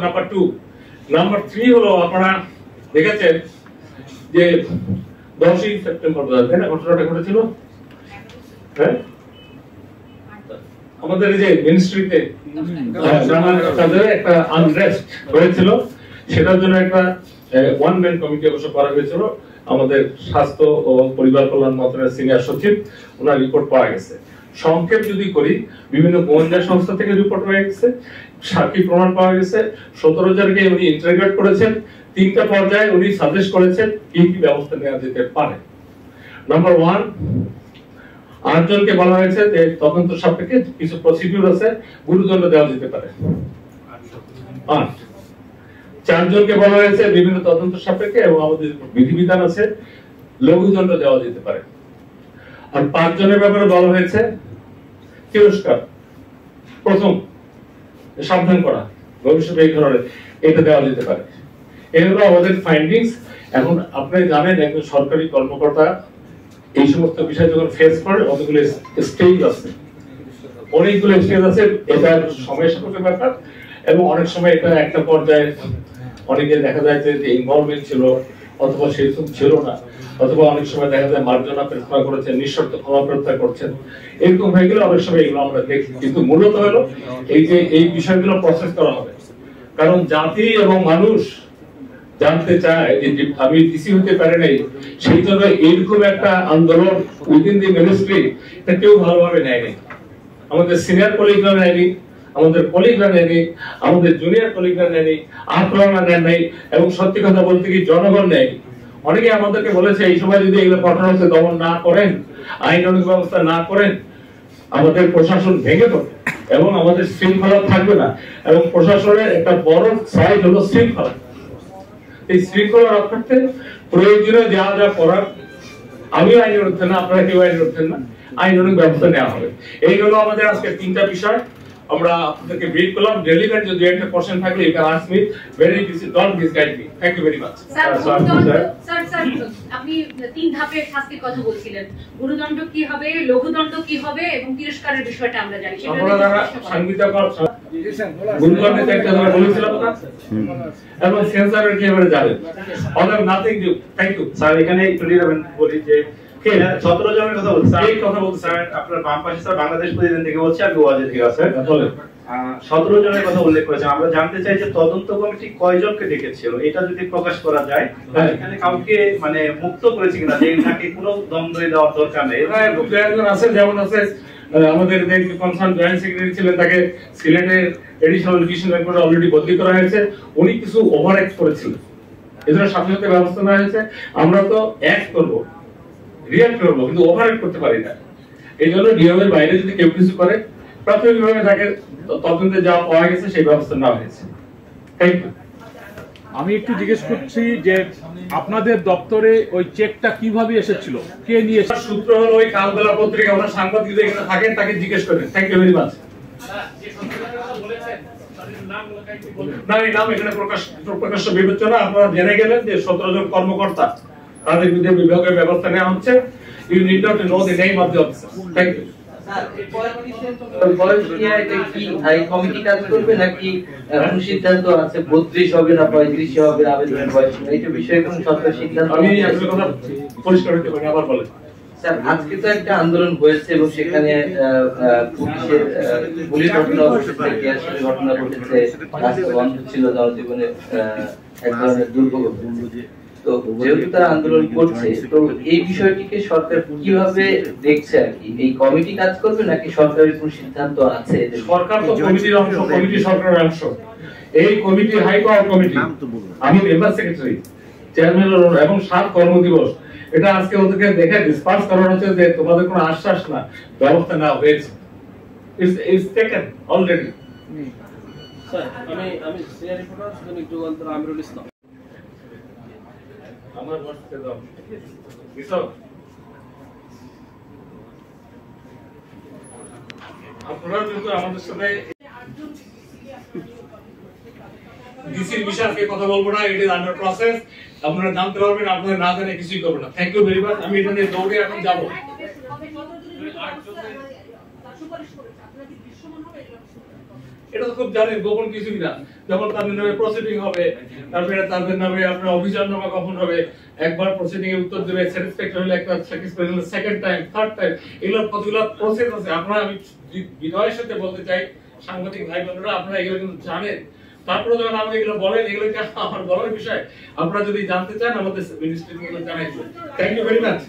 Number 2। Number 3 হলো আপনারা দেখেছেন যে 10ই সেপ্টেম্বর ঘটনাটা ঘটেছিল, হ্যাঁ, আমাদের যে মিনিস্ট্রিতে তাদের একটা আনরেস্ট হয়েছিল, সেটার জন্য একটা ওয়ান ম্যান কমিটি অবশ্য করা হয়েছিল। আমাদের স্বাস্থ্য ও পরিবার কল্যাণ মন্ত্রণালয়ের সিনিয়র সচিব, ওনার রিপোর্ট পাওয়া গেছে। সংক্ষেপ যদি করি, বিভিন্ন গোয়েন্দা সংস্থা থেকে রিপোর্ট হয়ে গেছে, সাক্ষী প্রমাণ পাওয়া গেছে, 17 জনকে উনি ইন্টারোগেট করেছেন, 3টা পর্যায়ে উনি সাজেস্ট করেছেন কি কি ব্যবস্থা নেওয়া যেতে পারে। নাম্বার 1, 8 জনকে বলা হয়েছে যে তদন্ত সাপেক্ষে কিছু প্রসিডিউর আছে, গুরুদণ্ড দেওয়া যেতে পারে। 8। 4 জনকে বলা হয়েছে বিভিন্ন তদন্ত সাপেক্ষে এবং আমাদের বিধিবিধান আছে, লঘুদণ্ড দেওয়া যেতে পারে। আর 5 জনের ব্যাপারে বলা হয়েছে তিরস্কার, প্রথম সাবধান করা, ভবিষ্যতে এই ধরনের এটা দেওয়া যেতে পারে। এই হলো আমাদের ফাইন্ডিংস। এখন আপনি জানেন একজন সরকারি কর্মকর্তা এই সমস্ত বিষয় যখন ফেস করে, অনেকগুলো স্টেজ আছে, অনেকগুলো স্টেজ আছে। এটা সময় সাপেক্ষ ব্যাপার এবং অনেক সময় এটা একটা পর্যায়ে অনেকে দেখা যায় যে ইনভলভমেন্ট ছিল অথবা সেরকম ছিল না, অথবা অনেক সময় দেখা যায় মার্জনা প্রার্থনা করেছেন, নিঃশর্ত ক্ষমা প্রার্থনা করছেন, এরকম হয়ে গেলে অনেক সময় এগুলো আমরা দেখি। কিন্তু মূলত হলো এই যে এই বিষয়গুলো প্রসেস করা হবে, কারণ জাতি এবং মানুষ জানতে চায় যে আমি ডিসি হতে পারে নাই, সেই জন্য এইরকম একটা আন্দোলন উইদিন দি মিনিস্ট্রি এটা কেউ ভালোভাবে নেয়নি। আমাদের সিনিয়র কলিগরা নেয়নি, আমাদের কলিগরা নেয়নি, আমাদের জুনিয়র কলিগরা নেয়নি, আপনারা নেন নাই, এবং সত্যি কথা বলতে কি জনগণ নেয়নি। অনেকে আমাদেরকে বলেছে এই সময় যদি এগুলো কঠোর হচ্ছে দমন না করেন, আইনানুগ ব্যবস্থা না করেন, আমাদের প্রশাসন ভেঙে পড়বে এবং আমাদের শৃঙ্খলা থাকবে না। এবং প্রশাসনের একটা বড় সাইড হলো শৃঙ্খলা। এই শৃঙ্খলা রক্ষার্থে প্রয়োজনীয় যা যা করার, আমিও আইন রক্ষেন না, আপনারা কেউ আইন রক্ষেন না, আইনানুগ ব্যবস্থা নেওয়া হবে। এই হলো আমাদের আজকে 3টা বিষয় আমরা আপনাদেরকে ব্রিফ করলাম। রেলিভেন্ট যদি একটা কোশ্চেন থাকলে you can ask me, very busy, don't misguide me. Thank you very much. Sir আপনি 3 ধাপে শাস্তির কথা বলছিলেন, গুরুদণ্ড কি হবে, লঘুদণ্ড কি হবে এবং তিরস্কারের বিষয়টা আমরা জানি। আপনারা যারা সাংবিধানিক গুরুদণ্ডের একটা ধরে বলেছিলাম না, এবং সেন্সরের কি এবারে যাবেন, other nothing do. Thank you sir. এখানে একটু রিলেভেন্ট বলি যে 17 জনের কথা বলছি, এই কথা বলতে স্যার আপনার বাম পাশে স্যার বাংলাদেশ প্রতিদিন থেকে বলছি, আমি ওয়াজে থেকে স্যার 17 জনের কথা উল্লেখ করেছেন। আমরা জানতে চাই যে তদন্ত কমিটি কয়জনকে ডেকেছিল, এটা যদি প্রকাশ করা যায়, এখানে কাউকে মানে মুক্ত করেছে কিনা, যে এটাকে কোনো দ্বন্দ্ব দেওয়ার দরকার নেই। একজন আছে, যেমন আছে আমাদের কনসার্ন জয়েন্ট সেক্রেটারি ছিলেন, তাকে সিলেটের এডিশনাল এডুকেশন রিপোর্টে অলরেডি বদলি করা হয়েছে। উনি কিছু ওভার অ্যাক্ট করেছিলেন, এজন্য সাথে সাথে ব্যবস্থা নেওয়া হয়েছে। আমরা তো অ্যাক্ট করবো, রিঅ্যাক্ট করবো, কিন্তু ওভার অ্যাক্ট করতে পারি না। এই জন্য নিয়মের বাইরে যদি কেউ কিছু করে, প্রাথমিকভাবে তাকে তদন্তে যা পাওয়া গেছে সেই ব্যবস্থা নেওয়া হয়েছে। Thank you. আমি একটু জিজ্ঞেস করছি যে আপনাদের দপ্তরে ওই চেকটা কিভাবে এসেছিল, কে নিয়ে এসেছিল? সূত্র হলো ওই কালবেলা পত্রিকা, ওনার সাংবাদিক এখানে থাকেন, তাকে জিজ্ঞেস করেন। Thank you very much. না, এই নাম এখানে প্রকাশ্য বিবেচনা। আপনারা জেনে গেলেন যে 17 জন কর্মকর্তা, তাদের বিরুদ্ধে বিভাগের ব্যবস্থা নেওয়া হচ্ছে। You need not to know the name of the officer. Thank you. Committee কাজ করবে নাকি সিদ্ধান্ত আছে 32 হবে না 35 হবে আবেদনের বয়স, এইটা বিষয়ে কোন সরকার সিদ্ধান্ত? আমি আসলে কথা পরিষ্কার হতে পারি, আবার বলেন। স্যার আজকে তো একটা আন্দোলন হয়েছে এবং সেখানে পুলিশ ঘটনা ঘটেছে, রাস্তা বন্ধ ছিল, জনজীবনে এক ধরনের দুর্ভোগ। তো যেহেতু তারা আন্দোলন করছে, তো এই বিষয়টিকে সরকার কিভাবে দেখছে আর কি? এই কমিটি কাজ করবে নাকি সরকারের কোন সিদ্ধান্ত আছে? সরকার তো কমিটির অংশ, কমিটি সরকারের অংশ। এই কমিটি হাই পাওয়ার কমিটি, আমি মেম্বার সেক্রেটারি, চেয়ারম্যান এবং 7 কর্মদিবস। এটা আজকে ওদেরকে দেখে ডিসপার্স করানো হচ্ছে যে তোমাদের কোনো আশ্বাস না, ব্যবস্থা নেওয়া হয়েছে। It's taken already. স্যার আমি সিনিয়র রিপোর্টার সুজন একটু অন্তর আমিরুল ইসলাম। আমার বসতে দাও বিশপ, আপনারা কিন্তু আমাদের সাথে ডিসির বিষয়ে আজকে কথা বলবো না, ইট ইজ আন্ডার প্রসেস। আপনারা জানতে পারবেন, আপনারা না জানে কিছুই করবেন না। Thank you very much. আমি এটা নিয়ে দৌড়ে এখন যাব। এটা তো খুব জানেন গোপন কিছুই না। যখন তাদের নামে প্রসিডিং হবে, তারপরে তাদের নামে আপনার অভিযোগনামা কখন হবে, একবার প্রসিডিং এর উত্তর দেবে, স্যাটিসফ্যাক্টরি হলে একটা স্যাটিসফ্যাক্টরি হলে সেকেন্ড টাইম, থার্ড টাইম, এগুলো কতগুলো প্রসেস আছে। আপনারা, আমি বিনয়ের সাথে বলতে চাই, সাংবাদিক ভাই বোনেরা আপনারা এগুলো কিন্তু জানেন। তারপরে যখন আমাকে এগুলো বলেন, এগুলো কি আমার বলার বিষয়? আপনারা যদি জানতে চান আমাদের মিনিস্ট্রি থেকে এগুলো জানাই। Thank you very much.